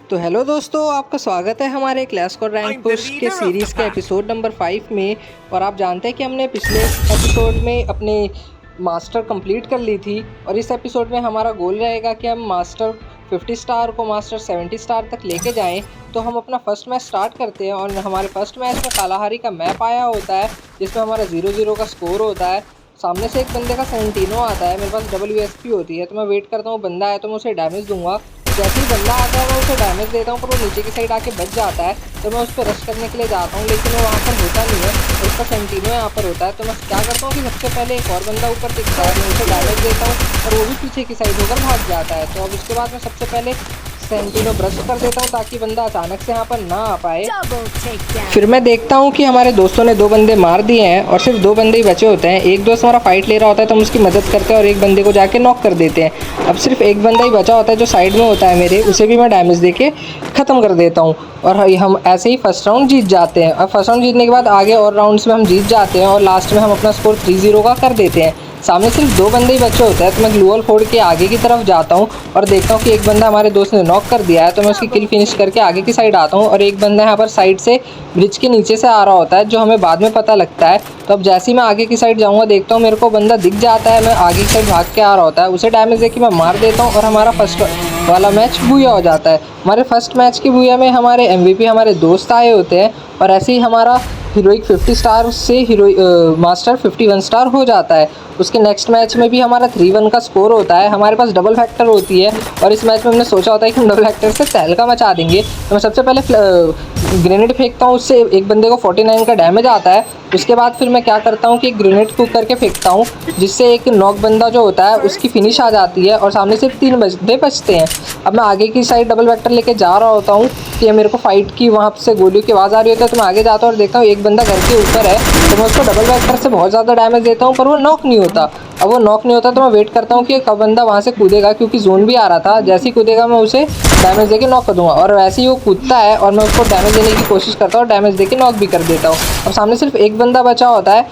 तो हेलो दोस्तों, आपका स्वागत है हमारे क्लैश स्क्वाड रैंक पुश के सीरीज़ के एपिसोड नंबर 5 में। और आप जानते हैं कि हमने पिछले एपिसोड में अपने मास्टर कंप्लीट कर ली थी और इस एपिसोड में हमारा गोल रहेगा कि हम मास्टर 50 स्टार को मास्टर 70 स्टार तक लेके जाएं। तो हम अपना फर्स्ट मैच स्टार्ट करते हैं और हमारे फर्स्ट मैच में कालाहारी का मैप आया होता है जिसमें हमारा 0-0 का स्कोर होता है। सामने से एक बंदे का सेंटिनो आता है, मेरे पास WSP होती है तो मैं वेट करता हूँ बंदा आए तो मैं उसे डैमेज दूंगा। जैसे ही बंदा आता है मैं उसे डैमेज देता हूँ पर वो नीचे की साइड आके बच जाता है तो मैं उस पर रश करने के लिए जाता हूँ, लेकिन वो वहाँ पर होता नहीं है और उसका सेंटिनो यहाँ पर होता है। तो मैं क्या करता हूँ कि सबसे पहले एक और बंदा ऊपर दिखता है, मैं उसे डैमेज देता हूँ और वो भी पीछे की साइड होकर भाग जाता है। तो अब उसके बाद मैं सबसे पहले सेंटिनो ब्रश कर देता हूँ ताकि बंदा अचानक से यहाँ पर ना आ पाए। फिर मैं देखता हूँ कि हमारे दोस्तों ने 2 बंदे मार दिए हैं और सिर्फ 2 बंदे ही बचे होते हैं। एक दोस्त हमारा फाइट ले रहा होता है तो हम उसकी मदद करते हैं और एक बंदे को जाके नॉक कर देते हैं। अब सिर्फ एक बंदा ही बचा होता है जो साइड में होता है मेरे, उसे भी मैं डैमेज देके ख़त्म कर देता हूँ और हम ऐसे ही फर्स्ट राउंड जीत जाते हैं। और फर्स्ट राउंड जीतने के बाद आगे और राउंड्स में हम जीत जाते हैं और लास्ट में हम अपना स्कोर 3-0 का कर देते हैं। सामने सिर्फ 2 बंदे ही बचे होते हैं तो मैं ग्लू वॉल फोड़ के आगे की तरफ जाता हूँ और देखता हूँ कि एक बंदा हमारे दोस्त ने नॉक कर दिया है तो मैं उसकी किल फिनिश करके आगे की साइड आता हूँ और एक बंदा यहाँ पर साइड से ब्रिज के नीचे से आ रहा होता है जो हमें बाद में पता लगता है। तो अब जैसे ही मैं आगे की साइड जाऊँगा देखता हूँ मेरे को बंदा दिख जाता है, मैं आगे की साइड भाग के आ रहा होता है, उसे डैमेज देके मैं मार देता हूँ और हमारा फर्स्ट वाला मैच बूया हो जाता है। हमारे फर्स्ट मैच की बूया में हमारे MVP हमारे दोस्त आए होते हैं और ऐसे ही हमारा हीरोइक 50 स्टार से मास्टर 51 स्टार हो जाता है। उसके नेक्स्ट मैच में भी हमारा 3-1 का स्कोर होता है। हमारे पास डबल फैक्टर होती है और इस मैच में हमने सोचा होता है कि हम डबल फैक्टर से तहलका मचा देंगे। तो मैं सबसे पहले ग्रेनेड फेंकता हूँ, उससे एक बंदे को 49 का डैमेज आता है। उसके बाद फिर मैं क्या करता हूँ कि एक ग्रेनेड कुक करके फेंकता हूँ जिससे एक नॉक बंदा जो होता है उसकी फिनिश आ जाती है और सामने सिर्फ 3 बंदे बचते हैं। अब मैं आगे की साइड डबल वेक्टर लेके जा रहा होता हूँ कि मेरे को फाइट की वहाँ से गोलियों की आवाज़ आ रही होती है तो मैं आगे जाता हूँ और देखता हूँ एक बंदा घर के ऊपर है तो मैं उसको डबल वेक्टर से बहुत ज़्यादा डैमेज देता हूँ पर वो नॉक नहीं होता। अब वो नॉक नहीं होता तो मैं वेट करता हूँ कि कब बंदा वहाँ से कूदेगा क्योंकि जोन भी आ रहा था। जैसे ही कूदेगा मैं उसे डैमेज देके नॉक कर दूँगा और वैसे ही वो कूदता है और मैं उसको डैमेज देने की कोशिश करता हूँ और डैमेज देके नॉक भी कर देता हूँ। अब सामने सिर्फ एक बंदा बचा होता है,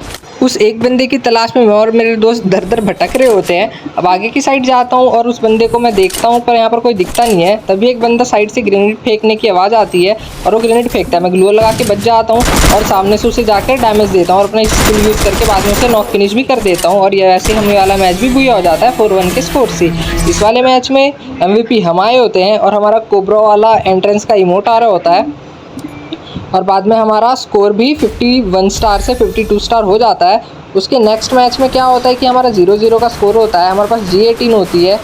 उस एक बंदे की तलाश में मैं और मेरे दोस्त दर दर भटक रहे होते हैं। अब आगे की साइड जाता हूँ और उस बंदे को मैं देखता हूँ पर यहाँ पर कोई दिखता नहीं है। तभी एक बंदा साइड से ग्रेनेड फेंकने की आवाज़ आती है और वो ग्रेनेड फेंकता है, मैं ग्लू लगा के बच जाता हूँ और सामने से उसे जाकर डैमेज देता हूँ और अपना स्किल यूज़ करके बाद में उसे नॉक फिनिश भी कर देता हूँ और ये ऐसे हमें वाला मैच भी बुआ हो जाता है 4-1 के स्कोर से। इस वाले मैच में MVP हम आए होते हैं और हमारा कोबरा वाला एंट्रेंस का इमोट आ रहा होता है और बाद में हमारा स्कोर भी 51 स्टार से 52 स्टार हो जाता है। उसके नेक्स्ट मैच में क्या होता है कि हमारा 0-0 का स्कोर होता है, हमारे पास G18 होती है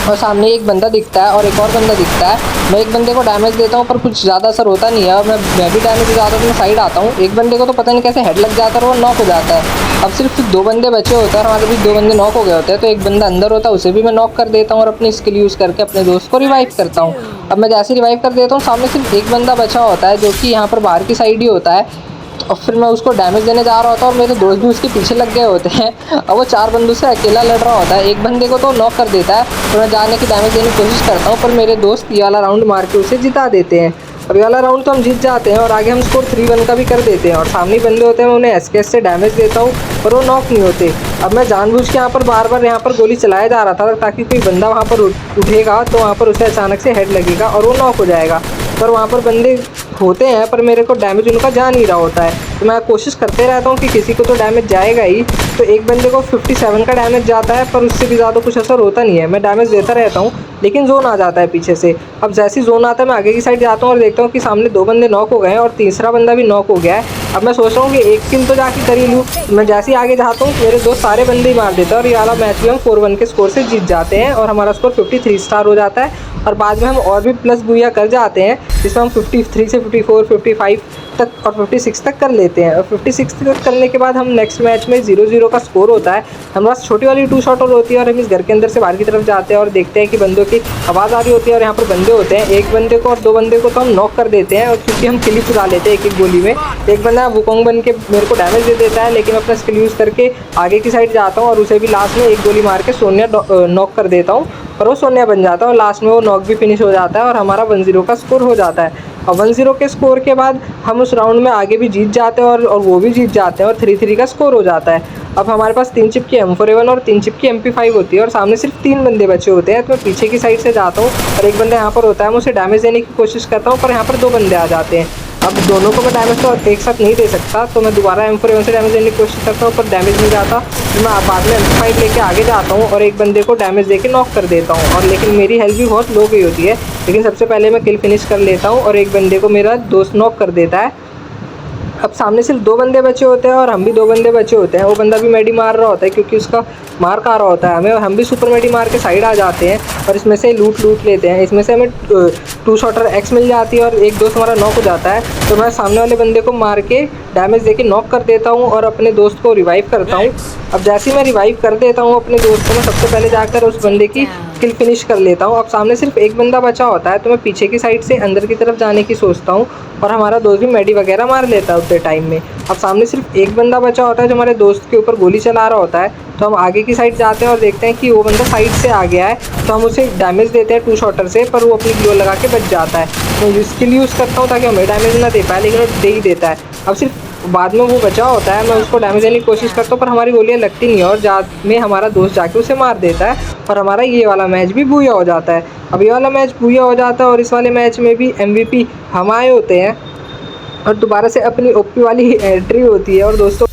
और सामने एक बंदा दिखता है और एक और बंदा दिखता है। मैं एक बंदे को डैमेज देता हूँ पर कुछ ज़्यादा असर होता नहीं है और मैं भी डैमेज ज़्यादा तो मैं साइड आता हूँ। एक बंदे को तो पता नहीं कैसे हेड लग जाता है और वो नॉक हो जाता है। अब सिर्फ 2 बंदे बचे होते हैं और हमारे बीच 2 बंदे नॉक हो गए होते हैं तो एक बंदा अंदर होता है, उसे भी मैं नॉक कर देता हूँ और अपनी स्किल यूज़ करके अपने दोस्त को रिवाइव करता हूँ। अब मैं जैसे रिवाइव कर देता हूँ सामने सिर्फ एक बंदा बचा होता है जो कि यहाँ पर बाहर की साइड ही होता है और फिर मैं उसको डैमेज देने जा रहा होता हूँ और मेरे दोस्त भी उसके पीछे लग गए होते हैं। अब वो 4 बंदों से अकेला लड़ रहा होता है, एक बंदे को तो नॉक कर देता है तो मैं जाने की डैमेज देने की कोशिश करता हूँ पर मेरे दोस्त ये वाला राउंड मार के उसे जिता देते हैं। अब ये वाला राउंड तो हम जीत जाते हैं और आगे हम स्कोर 3-1 का भी कर देते हैं और सामने बंदे होते हैं मैं उन्हें SKS से डैमेज देता हूँ पर वो नॉक नहीं होते। अब मैं जानबूझ के यहाँ पर बार यहाँ पर गोली चलाया जा रहा था ताकि कोई बंदा वहाँ पर उठेगा तो वहाँ पर उसे अचानक से हेड लगेगा और वो नॉक हो जाएगा, पर वहाँ पर बंदे होते हैं पर मेरे को डैमेज उनका जा नहीं रहा होता है। तो मैं कोशिश करते रहता हूँ कि किसी को तो डैमेज जाएगा ही। तो एक बंदे को 57 का डैमेज जाता है पर उससे भी ज़्यादा कुछ असर होता नहीं है, मैं डैमेज देता रहता हूँ लेकिन जोन आ जाता है पीछे से। अब जैसे ही जोन आता है मैं आगे की साइड जाता हूँ और देखता हूँ कि सामने 2 बंदे नॉक हो गए हैं और तीसरा बंदा भी नॉक हो गया है। अब मैं सोच रहा हूँ कि एक किल तो जाके कर ही लूँ। मैं जैसे ही आगे जाता हूँ मेरे दोस्त सारे बंदे ही मार देते हैं और ये वाला मैच भी हम 4-1 के स्कोर से जीत जाते हैं और हमारा स्कोर 53 स्टार हो जाता है और बाद में हम और भी प्लस बुया कर जाते हैं जिसमें हम 53 से 54, 55 तक और 56 तक कर लेते हैं और 56 तक करने के बाद हम नेक्स्ट मैच में 0-0 का स्कोर होता है। हमारे पास छोटी वाली 2 शॉटर होती है और हम इस घर के अंदर से बाहर की तरफ जाते हैं और देखते हैं कि बंदों की आवाज़ आ रही होती है और यहाँ पर बंदे होते हैं। एक बंदे को और 2 बंदे को तो हम नॉक कर देते हैं और क्योंकि हम किल चुरा लेते हैं एक गोली में। एक बंदा वुकोंग बन के मेरे को डैमेज दे देता है लेकिन अपना स्किल यूज़ करके आगे की साइड जाता हूँ और उसे भी लास्ट में एक गोली मार के सोनिया नॉक कर देता हूँ और वो सोनिया बन जाता है और लास्ट में वो नॉक भी फिनिश हो जाता है और हमारा 1-0 का स्कोर हो जाता है। अब 1-0 के स्कोर के बाद हम उस राउंड में आगे भी जीत जाते हैं और वो भी जीत जाते हैं और 3-3 का स्कोर हो जाता है। अब हमारे पास 3 चिप की M4A1 और 3 चिप की MP5 होती है और सामने सिर्फ 3 बंदे बचे होते हैं। तो मैं पीछे की साइड से जाता हूँ और एक बंदा यहाँ पर होता है, मैं उसे डैमेज देने की कोशिश करता हूँ, पर यहाँ पर 2 बंदे आ जाते हैं। अब दोनों को मैं डैमेज तो एक साथ नहीं दे सकता, तो मैं दोबारा M4A1 से डैमेज देने की कोशिश करता हूँ, पर डैमेज नहीं जाता। तो मैं बाद में MP5 लेके आगे जाता हूँ और एक बंदे को डैमेज देके नॉक कर देता हूँ। और लेकिन मेरी हेल्थ भी बहुत लो गई होती है, लेकिन सबसे पहले मैं किल फिनिश कर लेता हूँ और एक बंदे को मेरा दोस्त नॉक कर देता है। अब सामने सिर्फ 2 बंदे बचे होते हैं और हम भी 2 बंदे बचे होते हैं। वो बंदा भी मेडी मार रहा होता है क्योंकि उसका मार खा रहा होता है हमें, और हम भी सुपर मेडी मार के साइड आ जाते हैं और इसमें से लूट लेते हैं। इसमें से हमें 2 शॉटर एक्स मिल जाती है और एक दोस्त हमारा नॉक हो जाता है। तो मैं सामने वाले बंदे को मार के डैमेज देके नॉक कर देता हूँ और अपने दोस्त को रिवाइव करता हूँ। अब जैसे ही मैं रिवाइव कर देता हूँ अपने दोस्त को, मैं सबसे पहले जाकर उस बंदे की किल फिनिश कर लेता हूँ। अब सामने सिर्फ एक बंदा बचा होता है, तो मैं पीछे की साइड से अंदर की तरफ जाने की सोचता हूँ और हमारा दोस्त भी मेडी वगैरह मार लेता है उतने टाइम में। अब सामने सिर्फ एक बंदा बचा होता है जो हमारे दोस्त के ऊपर गोली चला रहा होता है। तो हम आगे की साइड जाते हैं और देखते हैं कि वो बंदा साइड से आ गया है, तो हम उसे डैमेज देते हैं 2 शॉटर से, पर वो अपनी ग्लो लगा के बच जाता है। मैं स्किल यूज़ करता हूँ ताकि हमें डैमेज ना दे पाए, लेकिन वो दे ही देता है। अब सिर्फ बाद में वो बचा होता है, मैं उसको डैमेज देने की कोशिश करता हूँ, पर हमारी गोलियाँ लगती नहीं है और में हमारा दोस्त जाके उसे मार देता है और हमारा ये वाला मैच भी बूया हो जाता है। अब ये वाला मैच बूया हो जाता है और इस वाले मैच में भी MVP हम आए होते हैं और दोबारा से अपनी ओपी वाली एंट्री होती है और दोस्तों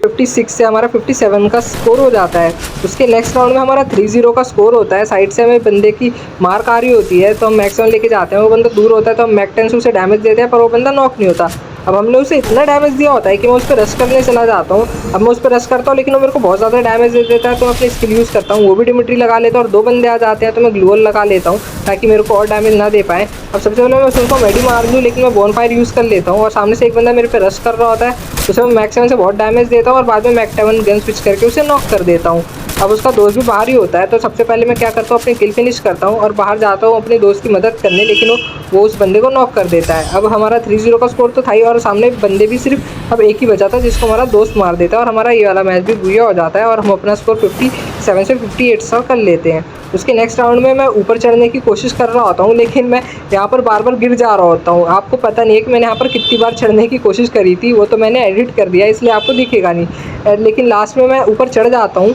56 से हमारा 57 का स्कोर हो जाता है। उसके नेक्स्ट राउंड में हमारा 3-0 का स्कोर होता है। साइड से हमें बंदे की मार आ रही होती है, तो हम मैक्स 1 लेके जाते हैं। वो बंदा दूर होता है तो हम मैक 10 से उसे डैमेज देते हैं, पर वो बंदा नॉक नहीं होता। अब हमने उसे इतना डैमेज दिया होता है कि मैं उस पर रश करने चला जाता हूँ। अब मैं उस पर रश करता हूँ लेकिन वो मेरे को बहुत ज़्यादा डैमेज दे देता है, तो मैं अपनी स्किल यूज़ करता हूँ, वो भी डिमिट्री लगा लेता हूँ और 2 बंदे आ जाते हैं, तो मैं ग्लूअल लगा लेता हूँ ताकि मेरे को और डैमेज ना दे पाए। अब सबसे पहले मैं उनको मेडी मार दूँ, लेकिन मैं बोनफायर यूज़ कर लेता हूँ और सामने से एक बंदा मेरे पे रश कर रहा होता है, उसे मैं मैक 7 से बहुत डैमेज देता हूँ और बाद में मैक 7 गन स्विच करके उसे नॉक कर देता हूँ। अब उसका दोस्त भी बाहर ही होता है, तो सबसे पहले मैं क्या करता हूँ, अपनी किल फिनिश करता हूँ और बाहर जाता हूँ अपने दोस्त की मदद करने, लेकिन वो उस बंदे को नॉक कर देता है। अब हमारा 3-0 का स्कोर तो था ही और सामने बंदे भी सिर्फ अब एक ही बचा था जिसको हमारा दोस्त मार देता है और हमारा ये वाला मैच भी बुया हो जाता है और हम अपना स्कोर 57 से 58 कर लेते हैं। उसके नेक्स्ट राउंड में मैं ऊपर चढ़ने की कोशिश कर रहा होता हूँ, लेकिन मैं यहाँ पर बार बार गिर जा रहा होता हूँ। आपको पता नहीं है कि मैंने यहाँ पर कितनी बार चढ़ने की कोशिश करी थी, वो तो मैंने एडिट कर दिया इसलिए आपको दिखेगा नहीं, लेकिन लास्ट में मैं ऊपर चढ़ जाता हूँ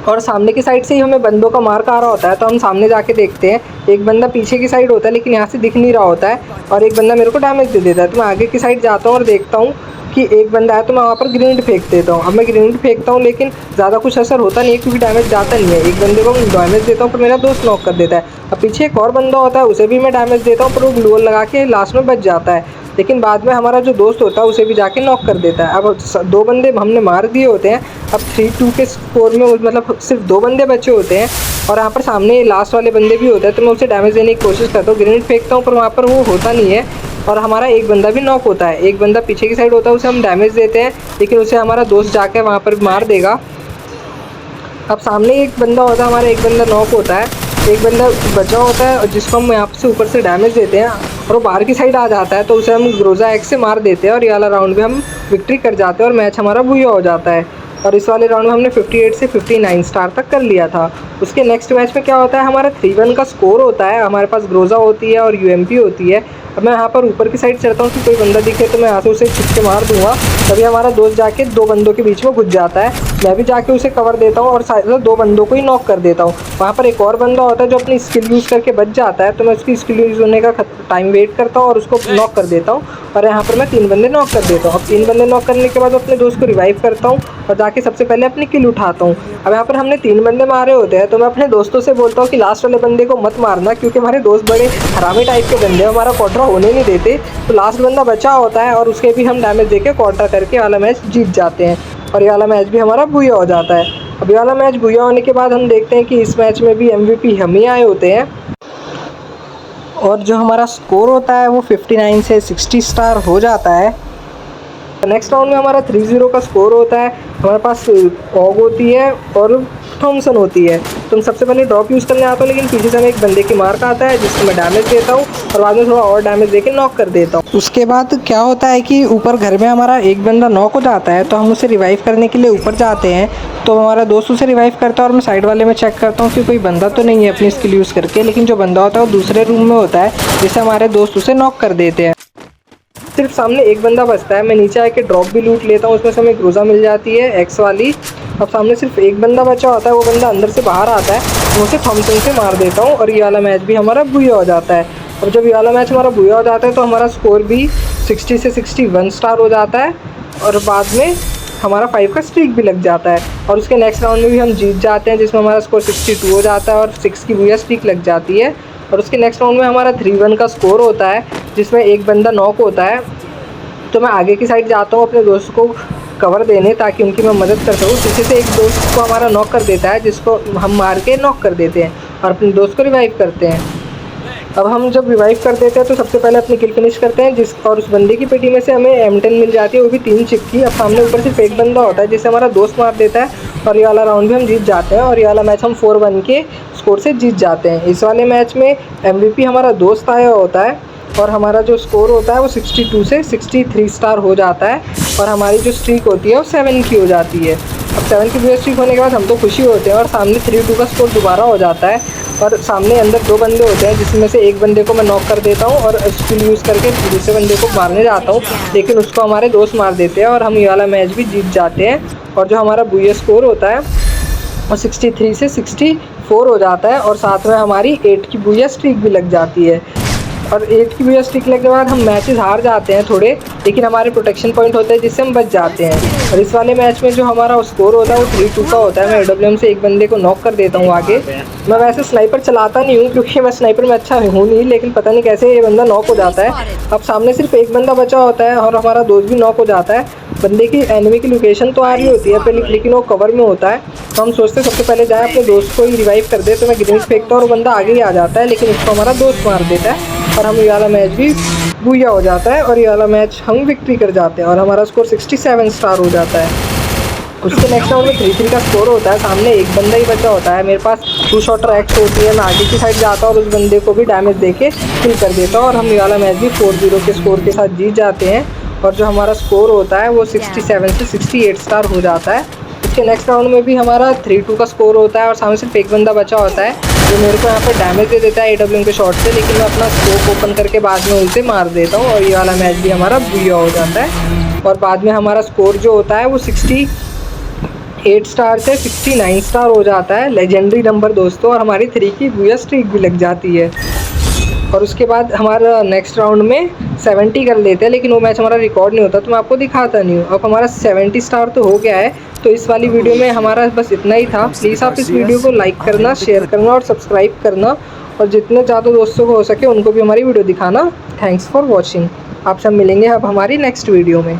और सामने की साइड से ही हमें बंदों का मार आ रहा होता है। तो हम सामने जाके देखते हैं, एक बंदा पीछे की साइड होता है लेकिन यहाँ से दिख नहीं रहा होता है और एक बंदा मेरे को डैमेज दे देता है। तो मैं आगे की साइड जाता हूँ और देखता हूँ कि एक बंदा है, तो मैं वहाँ पर ग्रेनेड फेंक देता हूँ। अब मैं ग्रेनेड फेंकता हूँ लेकिन ज़्यादा कुछ असर होता नहीं है क्योंकि डैमेज जाता नहीं है। एक बंदे को डैमेज देता हूँ पर मेरा दोस्त नॉक कर देता है। अब पीछे एक और बंदा होता है, उसे भी मैं डैमेज देता हूँ पर वो ग्लूअल लगा के लास्ट में बच जाता है, लेकिन बाद में हमारा जो दोस्त होता है उसे भी जाके नॉक कर देता है। अब 2 बंदे हमने मार दिए होते हैं। अब 3-2 के स्कोर में मतलब सिर्फ 2 बंदे बचे होते हैं और यहाँ पर सामने लास्ट वाले बंदे भी होते हैं, तो मैं उसे डैमेज देने की कोशिश करता हूँ, ग्रेनेड फेंकता हूँ पर वहाँ पर वो होता नहीं है और हमारा एक बंदा भी नॉक होता है। एक बंदा पीछे की साइड होता है, उसे हम डैमेज देते हैं लेकिन उसे हमारा दोस्त जाके वहाँ पर मार देगा। अब सामने एक बंदा होता है हमारा, एक बंदा नॉक होता है, एक बंदा बचा होता है जिसको हम यहाँ से ऊपर से डैमेज देते हैं और वो बाहर की साइड आ जाता है, तो उसे हम ग्रोजा एक्स से मार देते हैं और ये वाला राउंड में हम विक्ट्री कर जाते हैं और मैच हमारा बुया हो जाता है। और इस वाले राउंड में हमने 58 से 59 स्टार तक कर लिया था। उसके नेक्स्ट मैच में क्या होता है, हमारा 3-1 का स्कोर होता है। हमारे पास ग्रोजा होती है और UMP होती है। अब मैं यहाँ पर ऊपर की साइड चढ़ता हूँ कि कोई बंदा दिखे तो मैं यहाँ से उसे छुप के मार दूंगा। तभी हमारा दोस्त जाके 2 बंदों के बीच में घुस जाता है, मैं भी जाके उसे कवर देता हूँ और 2 बंदों को ही नॉक कर देता हूँ। वहाँ पर एक और बंदा होता है जो अपनी स्किल यूज़ करके बच जाता है, तो मैं उसकी स्किल यूज़ होने का टाइम वेट करता हूँ और उसको नॉक कर देता हूँ और यहाँ पर मैं 3 बंदे नॉक कर देता हूँ। अब 3 बंदे नॉक करने के बाद अपने दोस्त को रिवाइव करता हूँ और जाके सबसे पहले अपनी किल उठाता हूँ। अब यहाँ पर हमने 3 बंदे मारे होते हैं, तो मैं अपने दोस्तों से बोलता हूँ कि लास्ट वाले बंदे को मत मारना क्योंकि हमारे दोस्त बड़े हरामी टाइप के बंदे हमारा क्वार्टर होने नहीं देते। तो लास्ट बंदा बचा होता है और उसके भी हम डैमेज देके क्वार्टर करके वाला मैच जीत जाते हैं और ये वाला मैच भी हमारा बुया हो जाता है। अब ये वाला मैच बुया होने के बाद हम देखते हैं कि इस मैच में भी MVP हम ही आए होते हैं और जो हमारा स्कोर होता है वो 59 से 60 स्टार हो जाता है। नेक्स्ट राउंड में हमारा 3-0 का स्कोर होता है। हमारे पास ऑग होती है और थॉमसन होती है। तो हम सबसे पहले ड्रॉप यूज़ करने आता हूँ, लेकिन पीछे से हमें एक बंदे की मार का आता है जिसको मैं डैमेज देता हूँ और बाद में थोड़ा और डैमेज देके नॉक कर देता हूँ। उसके बाद क्या होता है कि ऊपर घर में हमारा एक बंदा नॉक हो जाता है, तो हम उसे रिवाइव करने के लिए ऊपर जाते हैं। तो हमारा दोस्त उसे रिवाइव करता है और मैं साइड वाले में चेक करता हूँ कि कोई बंदा तो नहीं है अपनी स्किल यूज़ करके, लेकिन जो बंदा होता है वो दूसरे रूम में होता है, जिससे हमारे दोस्त उसे नॉक कर देते हैं। सिर्फ सामने एक बंदा बचता है। मैं नीचे आके ड्रॉप भी लूट लेता हूँ, उसमें से हमें ग्रोजा मिल जाती है एक्स वाली। अब सामने सिर्फ एक बंदा बचा होता है, वो बंदा अंदर से बाहर आता है, मैं उसे थॉमसन से मार देता हूँ और ये वाला मैच भी हमारा बुया हो जाता है। और जब ये वाला मैच हमारा बुया हो जाता है तो हमारा स्कोर भी 60 से 61 स्टार हो जाता है और बाद में हमारा 5 का स्ट्रीक भी लग जाता है। और उसके नेक्स्ट राउंड में भी हम जीत जाते हैं, जिसमें हमारा स्कोर 62 हो जाता है और 6 की बुया स्ट्रीक लग जाती है। और उसके नेक्स्ट राउंड में हमारा 3-1 का स्कोर होता है, जिसमें एक बंदा नॉक होता है। तो मैं आगे की साइड जाता हूँ अपने दोस्त को कवर देने, ताकि उनकी मैं मदद कर सकूँ। पीछे से एक दोस्त को हमारा नॉक कर देता है, जिसको हम मार के नॉक कर देते हैं और अपने दोस्त को रिवाइव करते हैं। अब हम जब रिवाइव कर देते हैं तो सबसे पहले अपनी किल फिनिश करते हैं, और उस बंदे की पेटी में से हमें M10 मिल जाती है, वो भी 3 चिप की। अब सामने ऊपर सिर्फ एक बंदा होता है जिसे हमारा दोस्त मार देता है और ये वाला राउंड भी हम जीत जाते हैं और ये वाला मैच हम 4-1 के स्कोर से जीत जाते हैं। इस वाले मैच में MVP हमारा दोस्त आया होता है और हमारा जो स्कोर होता है वो 62 से 63 स्टार हो जाता है और हमारी जो स्ट्रीक होती है वो 7 की हो जाती है। अब 7 की बुया स्ट्रीक होने के बाद हम तो खुशी होते हैं और सामने 3-2 का स्कोर दोबारा हो जाता है और सामने अंदर 2 बंदे होते हैं, जिसमें से एक बंदे को मैं नॉक कर देता हूँ और स्किल यूज़ करके दूसरे बंदे को मारने जाता हूँ, लेकिन उसको हमारे दोस्त मार देते हैं और हम ये वाला मैच भी जीत जाते हैं। और जो हमारा बुया स्कोर होता है वो 63 से 64 हो जाता है और साथ में हमारी 8 की बुया स्ट्रीक भी लग जाती है। और 8 की बुया स्ट्रीक लगने के बाद हम मैचेस हार जाते हैं थोड़े, लेकिन हमारे प्रोटेक्शन पॉइंट होते हैं जिससे हम बच जाते हैं। और इस वाले मैच में जो हमारा स्कोर होता है वो 3-2 का होता है। मैं AWM से एक बंदे को नॉक कर देता हूँ आगे। मैं वैसे स्नाइपर चलाता नहीं हूँ क्योंकि मैं स्नाइपर में अच्छा हूँ नहीं, लेकिन पता नहीं कैसे ये बंदा नॉक हो जाता है। अब सामने सिर्फ एक बंदा बचा होता है और हमारा दोस्त भी नॉक हो जाता है। बंदे की एनिमी की लोकेशन तो आ रही होती है पहले, लेकिन वो कवर में होता है। तो हम सोचते हैं सबसे पहले जाए अपने दोस्त को ही रिवाइव कर दे, तो मैं ग्रेनेड फेंकता हूँ और वो बंदा आगे ही आ जाता है, लेकिन उसको हमारा दोस्त मार देता है और हम ये वाला मैच भी बुया हो जाता है और ये वाला मैच हम विक्ट्री कर जाते हैं और हमारा स्कोर 67 स्टार हो जाता है। उसके नेक्स्ट राउंड में 3-3 का स्कोर होता है। सामने एक बंदा ही बचा होता है, मेरे पास 2 शॉटर एक्स होती है। मैं आगे की साइड जाता हूँ और उस बंदे को भी डैमेज देके किल कर देता हूँ और हम ये वाला मैच भी 4-0 के स्कोर के साथ जीत जाते हैं। और जो हमारा स्कोर होता है वो 67 से 68 स्टार हो जाता है। इसके नेक्स्ट राउंड में भी हमारा 3-2 का स्कोर होता है और सामने सिर्फ एक बंदा बचा होता है जो मेरे को यहाँ पे डैमेज दे देता है AWM के शॉट से, लेकिन मैं अपना स्कोप ओपन करके बाद में उसे मार देता हूँ और ये वाला मैच भी हमारा बुया हो जाता है। और बाद में हमारा स्कोर जो होता है वो 68 स्टार से 69 स्टार हो जाता है, लेजेंडरी नंबर दोस्तों, और हमारी 3 की बुया स्ट्रीक भी लग जाती है। और उसके बाद हमारा नेक्स्ट राउंड में 70 कर लेते हैं, लेकिन वो मैच हमारा रिकॉर्ड नहीं होता तो मैं आपको दिखाता नहीं हूँ। अब हमारा 70 स्टार तो हो गया है, तो इस वाली वीडियो में हमारा बस इतना ही था। प्लीज़ आप इस वीडियो को लाइक करना, शेयर करना और सब्सक्राइब करना, और जितने ज़्यादा दोस्तों को हो सके उनको भी हमारी वीडियो दिखाना। Thanks for watching. आप सब मिलेंगे अब हमारी नेक्स्ट वीडियो में।